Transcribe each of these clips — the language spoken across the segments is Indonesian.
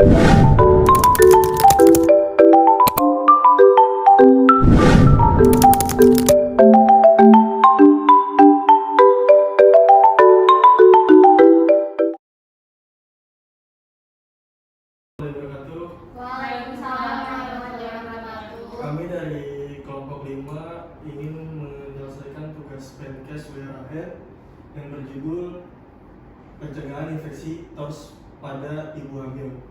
Waalaikumsalam warahmatullahi wabarakatuh. Kami dari kelompok 5 ingin menyelesaikan tugas Penkes WHR yang berjudul pencegahan infeksi TOS pada ibu hamil.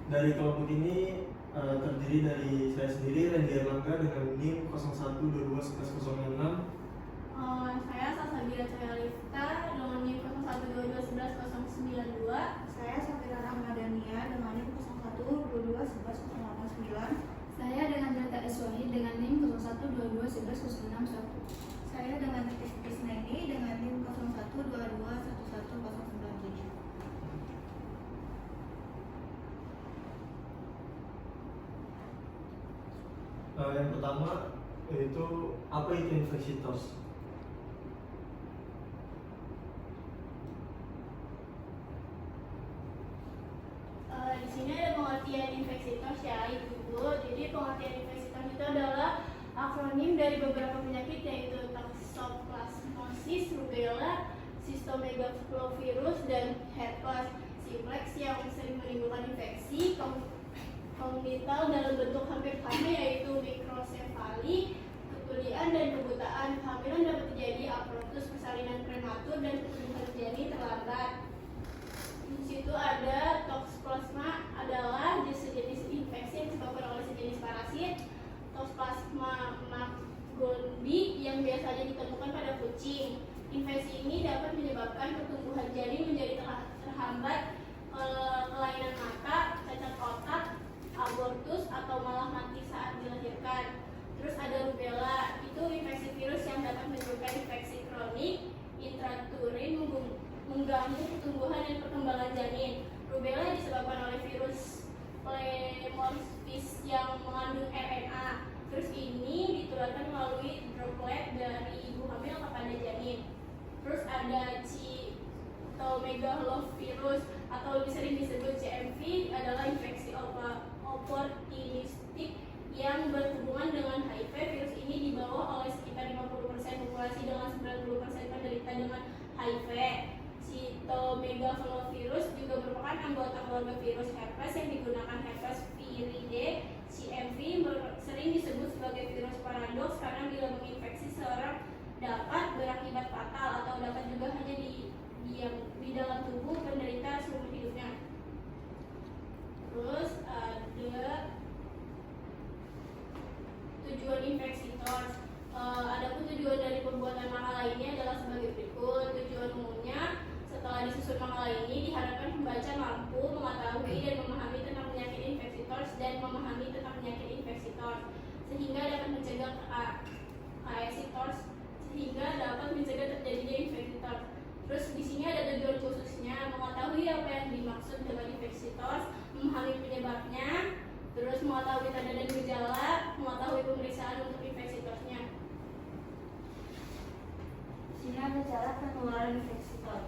Dari kelompok ini terdiri dari saya sendiri, Randy Erlangga, dengan NIM 01221106. Saya Salsabila Cahayalifta dengan NIM 0122111092. Saya Safira Rahmadania dengan NIM 0122111089. Saya dengan Delta Iswahid dengan NIM 0122111061. Saya dengan Titis Krisneni dengan NIM 0122111097. Yang pertama yaitu apa itu infeksi TOS? Di sini ada pengertian infeksi TOS ya, Ibu. Jadi pengertian infeksi TOS itu adalah akronim dari beberapa penyakit yaitu toxoplasmosis, rubella, cytomegalovirus, dan herpes simplex yang sering menimbulkan infeksi kongnital dalam bentuk hampir sama yaitu mikrosefali, ketulian, dan kebutaan. Kehamilan dapat terjadi abortus, persalinan prematur, dan pertumbuhan janin terlambat. Di situ ada toxoplasma adalah sejenis infeksi yang disebabkan oleh sejenis parasit Toxoplasma gondii yang biasanya ditemukan pada kucing. Infeksi ini dapat menyebabkan pertumbuhan janin menjadi terhambat, kelainan mata, cacat otak, abortus, atau malah mati saat dilahirkan. Terus ada rubella, itu infeksi virus yang dapat menyebabkan infeksi kronik intrauterin, mengganggu pertumbuhan dan perkembangan janin. Rubella disebabkan oleh virus Plasmodium yang mengandung RNA. Terus ini ditularkan melalui droplet dari ibu hamil kepada janin. Terus ada cytomegalovirus atau lebih sering disebut CMV adalah infeksi opportunistik yang berhubungan dengan HIV. Virus ini dibawa oleh sekitar 50% populasi dengan 90% penderita dengan HIV. Cytomegalovirus juga merupakan anggota keluarga virus herpes yang digunakan herpes viridae. CMV sering disebut sebagai virus paradoks karena bila menginfeksi seorang dapat berakibat fatal atau dapat juga hanya di dalam tubuh penderita seumur hidupnya. Terus ada tujuan infeksi TOS. Adapun tujuan dari pembuatan makalah ini adalah sebagai berikut. Tujuan umumnya setelah disusun makalah ini diharapkan pembaca mampu mengetahui dan memahami tentang penyakit infeksi TOS dan memahami tentang penyakit infeksi TOS sehingga dapat mencegah terjadinya infeksi TOS. Terus di sini ada tujuan khususnya, mengetahui apa yang dimaksud dengan infeksi TOS, memahami penyebabnya, terus mengetahui tanda dan gejala, mengetahui pemeriksaan untuk infeksi TOS-nya. Di sini ada cara penularan infeksi TOS.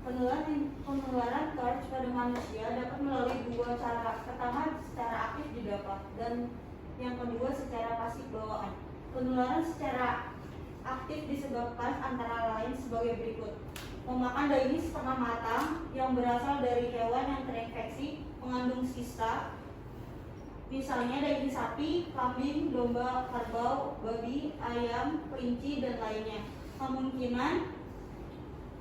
Penularan TOS pada manusia dapat melalui dua cara. Pertama, secara aktif didapat, dan yang kedua secara pasif bawaan. Penularan secara aktif disebabkan antara lain sebagai berikut: memakan daging setengah matang yang berasal dari hewan yang terinfeksi mengandung sista, misalnya daging sapi, kambing, domba, kerbau, babi, ayam, kelinci, dan lainnya.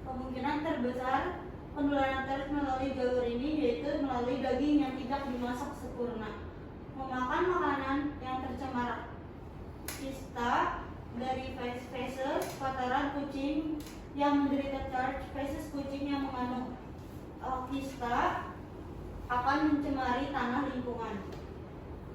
Kemungkinan terbesar penularan TOS melalui jalur ini yaitu melalui daging yang tidak dimasak sempurna. Memakan makanan yang tercemar sista dari feses kotoran kucing yang menderita TOS. Feses kucing yang mengandung kista akan mencemari tanah lingkungan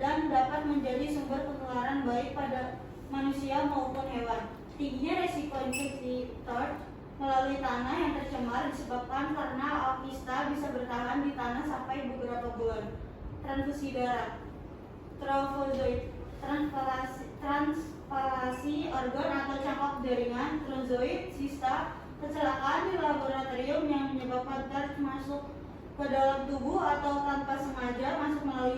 dan dapat menjadi sumber penularan baik pada manusia maupun hewan. Tingginya resiko infeksi TOS melalui tanah yang tercemar disebabkan karena kista bisa bertahan di tanah sampai beberapa bulan. Transfusi darah, trofozoid, transplantasi organ atau cangkok jaringan, trozoid, sista, kecelakaan di laboratorium yang menyebabkan TOS masuk ke dalam tubuh atau tanpa sengaja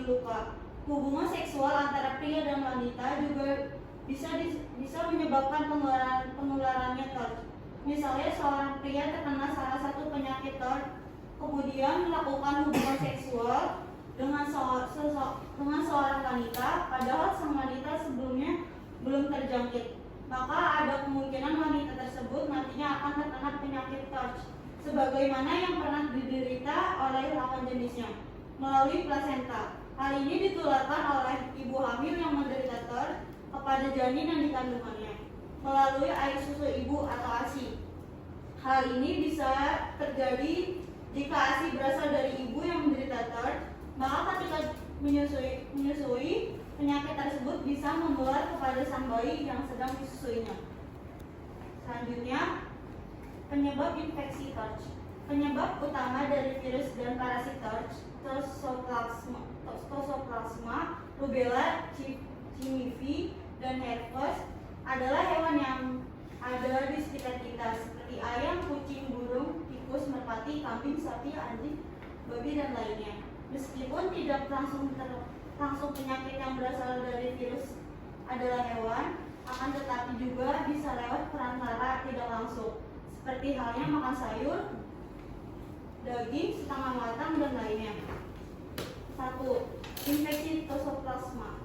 luka. Hubungan seksual antara pria dan wanita juga bisa menyebabkan penularannya TORCH. Misalnya seorang pria terkena salah satu penyakit TORCH, kemudian melakukan hubungan seksual dengan seorang wanita, padahal sang wanita sebelumnya belum terjangkit. Maka ada kemungkinan wanita tersebut nantinya akan terkena penyakit TORCH, sebagaimana yang pernah diderita oleh lawan jenisnya melalui plasenta. Hal ini ditularkan oleh ibu hamil yang menderita TORCH kepada janin yang dikandungannya melalui air susu ibu atau ASI. Hal ini bisa terjadi jika ASI berasal dari ibu yang menderita TORCH, maka ketika menyusui penyakit tersebut bisa menular kepada sang bayi yang sedang disusuinya. Selanjutnya, penyebab infeksi TORCH. Penyebab utama dari virus dan parasit TORCH, Toxoplasma, rubella, CMV, dan herpes adalah hewan yang ada di sekitar kita seperti ayam, kucing, burung, tikus, merpati, kambing, sapi, anjing, babi, dan lainnya. Meskipun tidak langsung penyakit yang berasal dari virus adalah hewan, akan tetapi juga bisa lewat perantara tidak langsung, seperti halnya makan sayur, daging setengah matang, dan lainnya. 1. Infeksi Toxoplasma.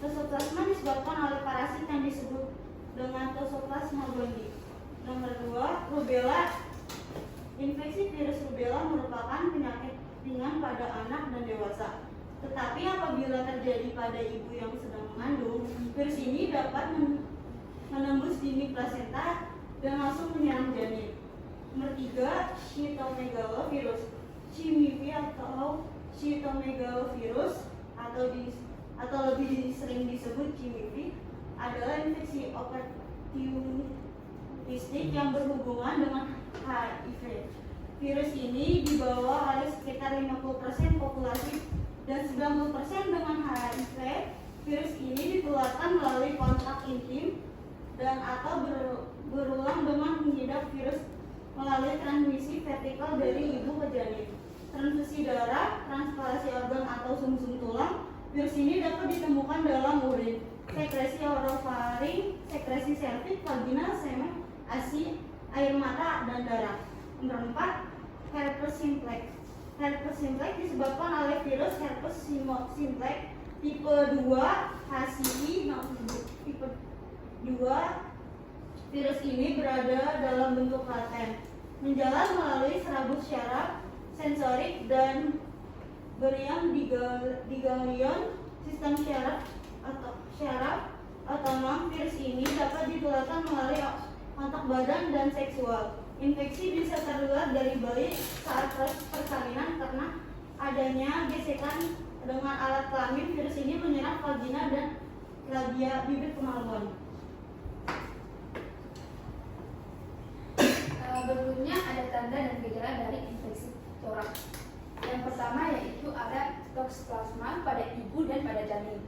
Toxoplasma disebabkan oleh parasit yang disebut dengan Toxoplasma gondii. Nomor 2. Rubella. Infeksi virus rubella merupakan penyakit ringan pada anak dan dewasa. Tetapi apabila terjadi pada ibu yang sedang mengandung, virus ini dapat menembus dinding plasenta dan langsung menyerang janin. Nomor 3. Cytomegalovirus. CMV atau cytomegalovirus atau lebih sering disebut CMV adalah infeksi opportunistik yang berhubungan dengan HIV. Virus ini dibawa oleh sekitar 50% populasi dan 90% dengan HIV. Virus ini ditularkan melalui kontak intim dan atau berulang dengan mengidap virus melalui transmisi vertikal dari ibu ke janin. Transfusi darah, transplantasi organ atau sumsum tulang. Virus ini dapat ditemukan dalam urin, sekresi orofaring, sekresi seltik, vagina, semen, ASI, air mata, dan darah. Nomor 4. Herpes simplex. Herpes simplex disebabkan oleh virus herpes simplex tipe 2 HCI. Tipe 2 virus ini berada dalam bentuk laten, menjalar melalui serabut syaraf, sensorik, dan beriang di ganglion sistem syaraf otonom. Virus ini dapat ditularkan melalui kontak badan dan seksual. Infeksi bisa tertular dari bayi saat proses persalinan karena adanya gesekan dengan alat kelamin. Virus ini menyerang vagina dan labia bibir kemaluan. Berikutnya ada tanda dan gejala dari infeksi toraks. Yang pertama yaitu ada toxoplasma pada ibu dan pada janin.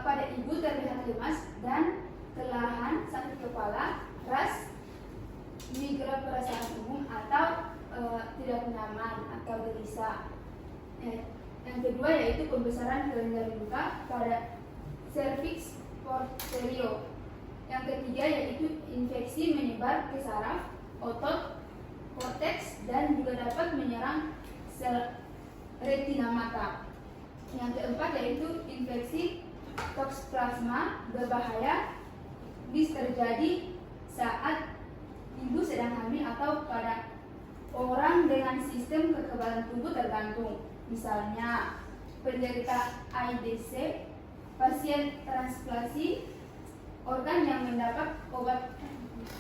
Pada ibu terlihat lemas dan kelelahan, sakit kepala, keras, migra perasaan umum atau tidak nyaman atau gelisah. Yang kedua yaitu pembesaran kelenjar luka pada cervix posterior. Yang ketiga yaitu infeksi menyebar ke saraf, otot, korteks, dan juga dapat menyerang sel retina mata. Yang keempat yaitu infeksi toxoplasma berbahaya bisa terjadi saat ibu sedang hamil atau pada orang dengan sistem kekebalan tubuh tergantung. Misalnya penderita AIDS, pasien transplantasi organ yang mendapat obat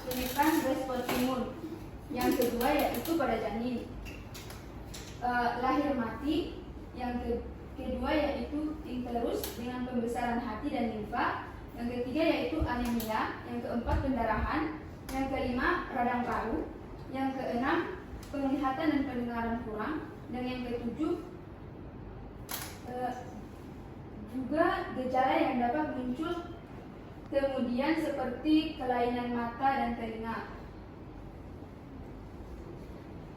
penekan respon imun. Yang kedua yaitu pada janin, lahir mati. Yang kedua yaitu interus dengan pembesaran hati dan limfa. Yang ketiga yaitu anemia. Yang keempat pendarahan. Yang kelima radang paru. Yang keenam penglihatan dan pendengaran kurang. Dan yang ketujuh juga gejala yang dapat muncul kemudian seperti kelainan mata dan telinga,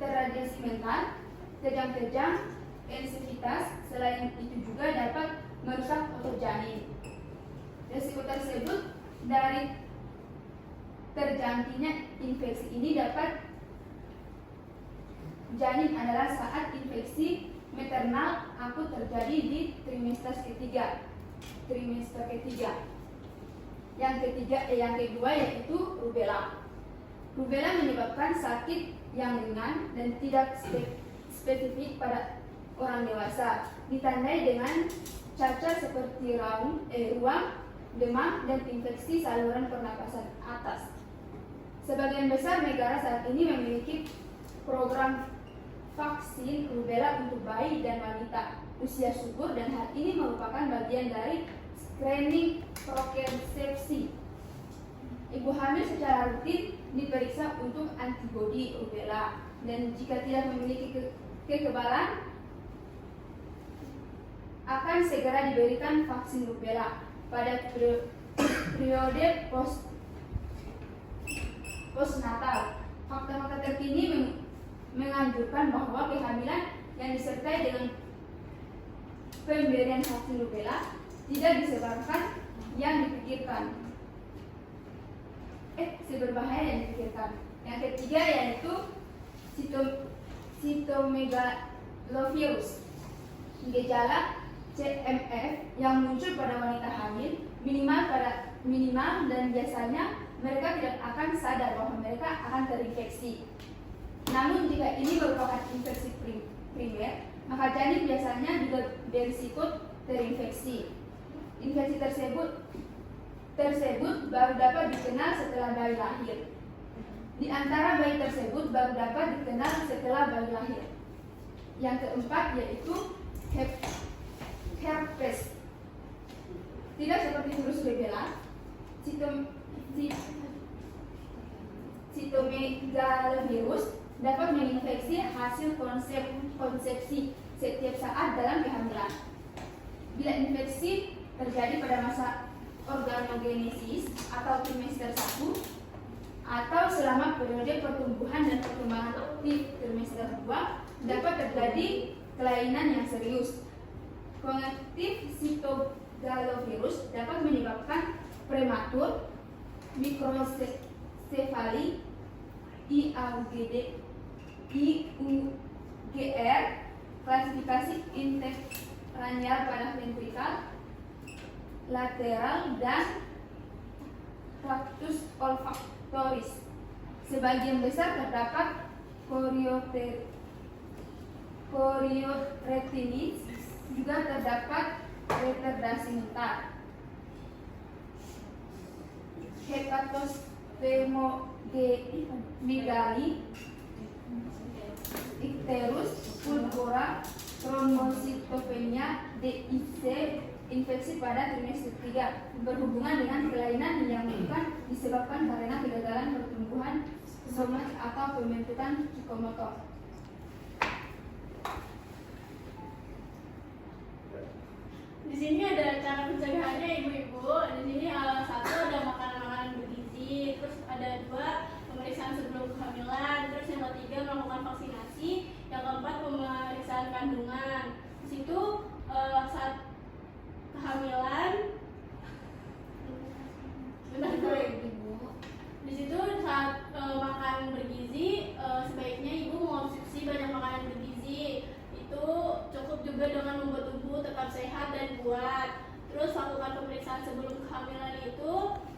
terradiasi mental, kejang-kejang, sensitivitas. Selain itu juga dapat merusak otot janin. Risiko tersebut dari terjangkitnya infeksi ini dapat janin adalah saat infeksi maternal akut terjadi di trimester ketiga. Yang kedua yaitu rubella. Rubella menyebabkan sakit yang ringan dan tidak spesifik pada orang dewasa, ditandai dengan cacar seperti ruam, demam, dan infeksi saluran pernapasan atas. Sebagian besar negara saat ini memiliki program vaksin rubella untuk bayi dan wanita usia subur, dan hal ini merupakan bagian dari screening prokonsepsi. Ibu hamil secara rutin diperiksa untuk antibodi rubella, dan jika tidak memiliki kekebalan akan segera diberikan vaksin rubella. Pada periode postnatal, fakta-fakta terkini menganjurkan bahwa kehamilan yang disertai dengan pemberian vaksin rubella tidak disebabkan yang dipikirkan. Seberbahaya yang dipikirkan. Yang ketiga yaitu cytomegalovirus. Gejala CMV yang muncul pada wanita hamil minimal dan biasanya mereka tidak akan sadar bahwa mereka akan terinfeksi. Namun jika ini merupakan infeksi primer, maka janin biasanya juga berisiko terinfeksi. Infeksi tersebut baru dapat dikenal setelah bayi lahir. Di antara bayi tersebut baru dapat dikenal setelah bayi lahir. Yang keempat yaitu herpes. Tidak seperti virus rubella, cytomegalovirus dapat menginfeksi hasil konsepsi setiap saat dalam kehamilan. Bila infeksi terjadi pada masa organogenesis atau trimester 1 atau selama periode pertumbuhan dan perkembangan aktif trimester 2, dapat terjadi kelainan yang serius. Kognitif cytomegalovirus dapat menyebabkan prematur, mikrosefali, IUGR, klasifikasi intrakranial pada ventrikal, lateral, dan tractus olfaktoris. Sebagian besar terdapat chorioretinitis, juga terdapat retardasi mental. Hepatosplenomegaly, ikterus purpura, trombositopenia, DIC, infeksi pada trimester 3 berhubungan dengan kelainan yang bukan disebabkan karena kegagalan pertumbuhan somatik atau pembentukan psikomotor. Di sini ada cara pencegahannya ibu-ibu. Di sini satu ada makanan-makanan bergizi, terus ada dua pemeriksaan sebelum kehamilan, terus yang ketiga melakukan vaksinasi, yang keempat pemeriksaan kandungan. Di situ saat kehamilan, di situ saat makan bergizi sebaiknya ibu mengonsumsi banyak makanan bergizi. Itu cukup juga dengan membuat tubuh tetap sehat dan kuat. Terus lakukan pemeriksaan sebelum kehamilan itu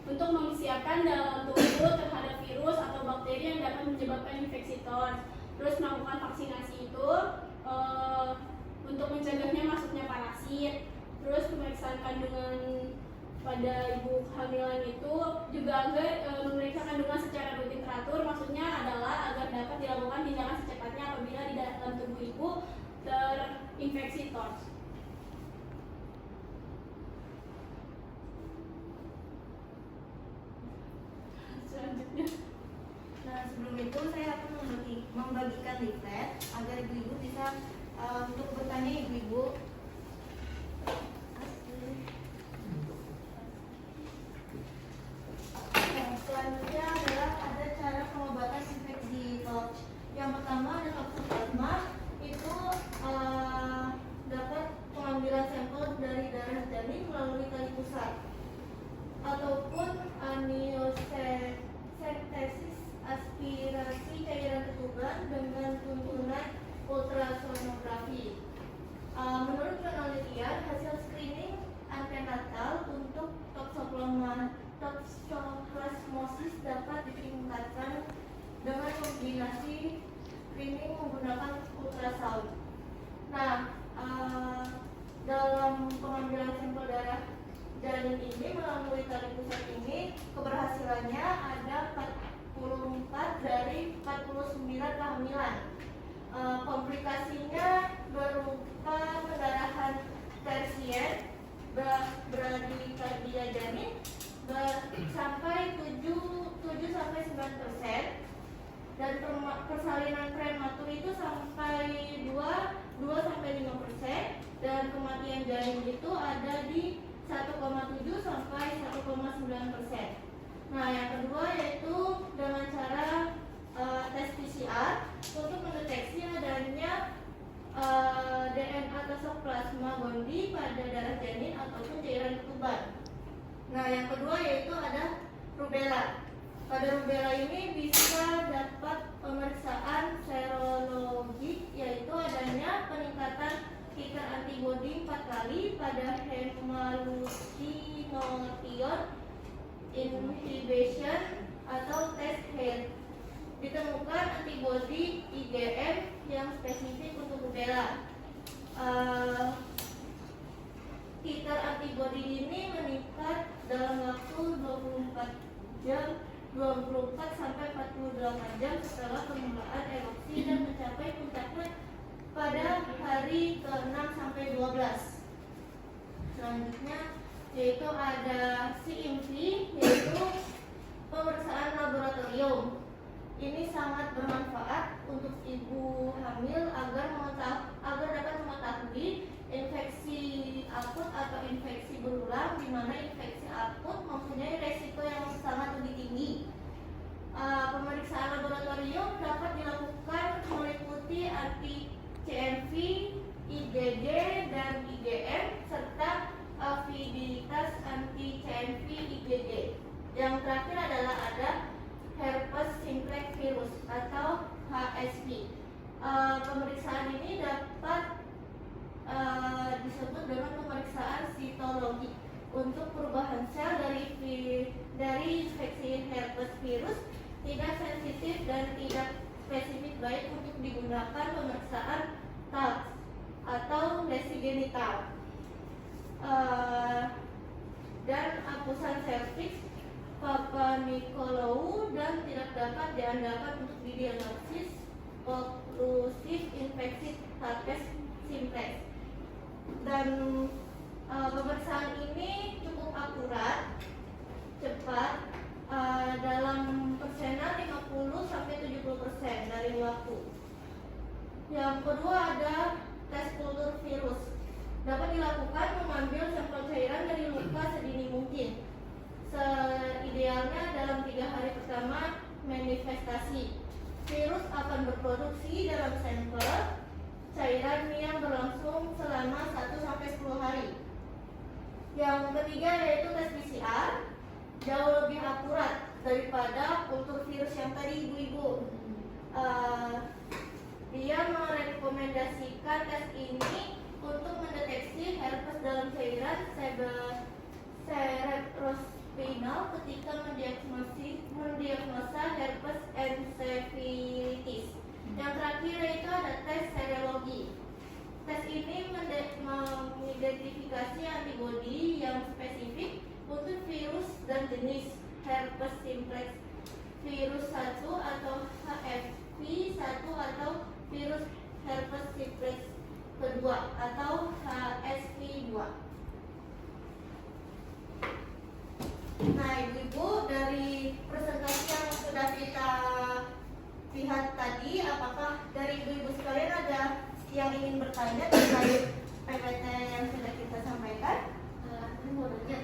untuk mempersiapkan dalam tubuh terhadap virus atau bakteri yang dapat menyebabkan infeksi TORS. Terus melakukan vaksinasi itu untuk mencegahnya masuknya parasit. Terus pemeriksaan kandungan pada ibu kehamilan itu juga agar memeriksa kandungan secara rutin teratur. Maksudnya adalah agar dapat dilakukan tindakan secepatnya apabila di dalam tubuh ibu terinfeksi TORS. Selanjutnya, Nah, sebelum itu saya akan membagikan leaflet agar ibu-ibu bisa untuk bertanya ibu-ibu. Selanjutnya adalah ada cara pengobatan infeksi TORS. Yang pertama ada vaksin plasma, itu ultrasonografi. Menurut penelitian, hasil screening antenatal untuk toxoplasmosis dapat ditingkatkan dengan kombinasi screening menggunakan ultrasound. Nah, dalam pengambilan sampel darah janin ini melalui tali pusat ini, keberhasilannya ada 44 dari 49 kehamilan. Komplikasinya berupa pendarahan tersier, bradikardia janin sampai 7-9%, dan persalinan prematur itu sampai 2-5%, dan kematian janin itu ada di 1,7 sampai 1,9%. Nah, yang kedua yaitu dengan cara tes PCR untuk mendeteksi adanya DNA Toxoplasma gondii pada darah janin ataupun cairan ketuban. Nah, yang kedua yaitu ada rubella. Pada rubella ini bisa dapat pemeriksaan serologik, yaitu adanya peningkatan titer antibodi 4 kali pada hemalucinotion inhibition atau tes HAIR. Ditemukan antibodi IgM yang spesifik untuk rubella. Titer antibodi ini meningkat dalam waktu 24 sampai 48 jam setelah permulaan erupsi dan mencapai puncaknya pada hari ke-6 sampai 12. Selanjutnya yaitu ada CMV, yaitu pemeriksaan laboratorium. Ini sangat bermanfaat untuk ibu hamil agar dapat mengetahui infeksi akut atau infeksi berulang, di mana infeksi akut mempunyai resiko yang sangat lebih tinggi. Pemeriksaan laboratorium dapat dilakukan meliputi anti-CMV, IgG, dan IgM serta aviditas anti-CMV IgG. Yang terakhir adalah ada herpes simplex virus atau HSV. Pemeriksaan ini dapat disebut dengan pemeriksaan sitologi untuk perubahan sel dari infeksi herpes virus tidak sensitif dan tidak spesifik, baik untuk digunakan pemeriksaan TAGS atau lesi genital dan hapusan serviks Papa Nicolau, dan tidak dapat diandalkan untuk didiagnosis oklusif infeksi herpes simplex. Dan pemeriksaan ini cukup akurat, cepat, dalam persenan 50-70% dari waktu. Yang kedua ada tes kultur virus. Dapat dilakukan mengambil sampel cairan dari luka sedini mungkin. Seidealnya dalam 3 hari pertama manifestasi. Virus akan berproduksi dalam sampel cairan yang berlangsung selama 1-10 hari. Yang ketiga yaitu tes PCR, jauh lebih akurat daripada kultur virus yang tadi ibu-ibu. Dia merekomendasikan tes ini untuk mendeteksi herpes dalam cairan cerebrospinal ketika mendiagnosa herpes encephalitis. Yang terakhir yaitu ada tes serologi. Tes ini mengidentifikasi antibodi yang spesifik untuk virus dan jenis herpes simplex virus 1 atau HFV 1 atau virus herpes simplex kedua atau HSV 2. Nah, ibu-ibu, dari presentasi yang sudah kita lihat tadi, apakah dari ibu-ibu sekalian ada yang ingin bertanya terkait PPT yang sudah kita sampaikan? Ini mau nanya,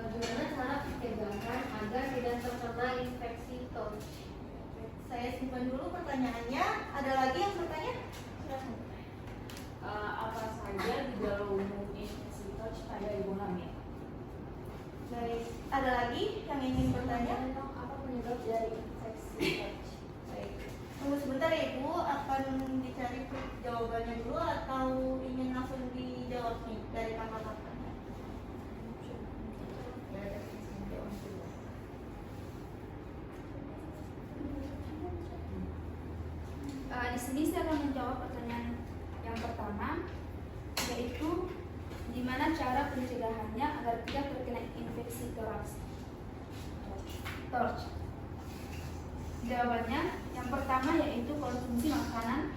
gimana cara pencegahan agar tidak terkena infeksi TORCH? Saya simpan dulu pertanyaannya. Ada lagi yang bertanya? Silakan. Apa saja gejala umum infeksi TORCH pada ibu hamil? Baik, ada lagi yang ingin bertanya? Apa penyebab dari infeksi TORCH? Baik, tunggu sebentar ya ibu. akan dicari jawabannya dulu atau ingin langsung dijawab nih dari kakak-kakaknya? Di sini saya akan menjawab pertanyaan yang pertama, yaitu gimana cara pencegahannya agar tidak terkena infeksi toraks. Jawabannya, yang pertama yaitu konsumsi makanan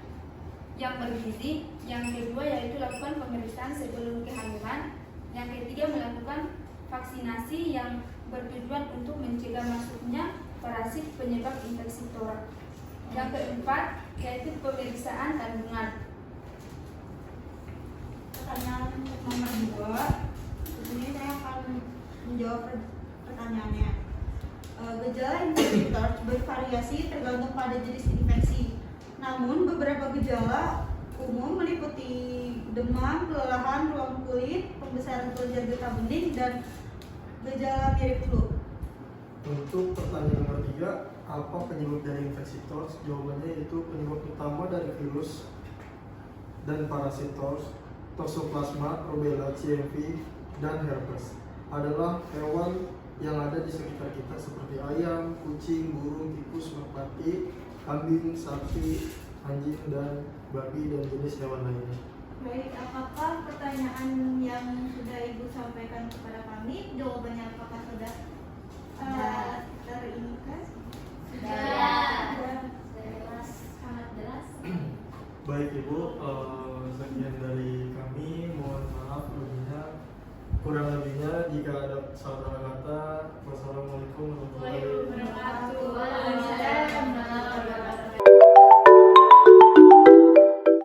yang bergizi, yang kedua yaitu lakukan pemeriksaan sebelum kehamilan, yang ketiga melakukan vaksinasi yang bertujuan untuk mencegah masuknya parasit penyebab infeksi toraks. Yang keempat yaitu pemeriksaan kandungan. Pertanyaan nomor 2, di sini saya akan menjawab pertanyaannya. Gejala infeksi toraks bervariasi tergantung pada jenis infeksi. Namun beberapa gejala umum meliputi demam, kelelahan, ruam kulit, pembesaran kelenjar getah bening, dan gejala mirip flu. Untuk pertanyaan nomor 3, apa penyebab dari infeksi toraks? Jawabannya yaitu penyebab utama dari virus dan parasit toraks, toxoplasma, rubella, CMV, dan herpes adalah hewan yang ada di sekitar kita seperti ayam, kucing, burung, tikus, merpati, kambing, sapi, anjing, dan babi, dan jenis hewan lainnya. Baik, apakah pertanyaan yang sudah Ibu sampaikan kepada kami, jawabannya apakah sudah terindikasi? Sudah. Jelas, sangat jelas. Baik Ibu, sekian dari kami. Mohon maaf kurang lebihnya jika ada salah kata. Wassalamualaikum warahmatullahi wabarakatuh.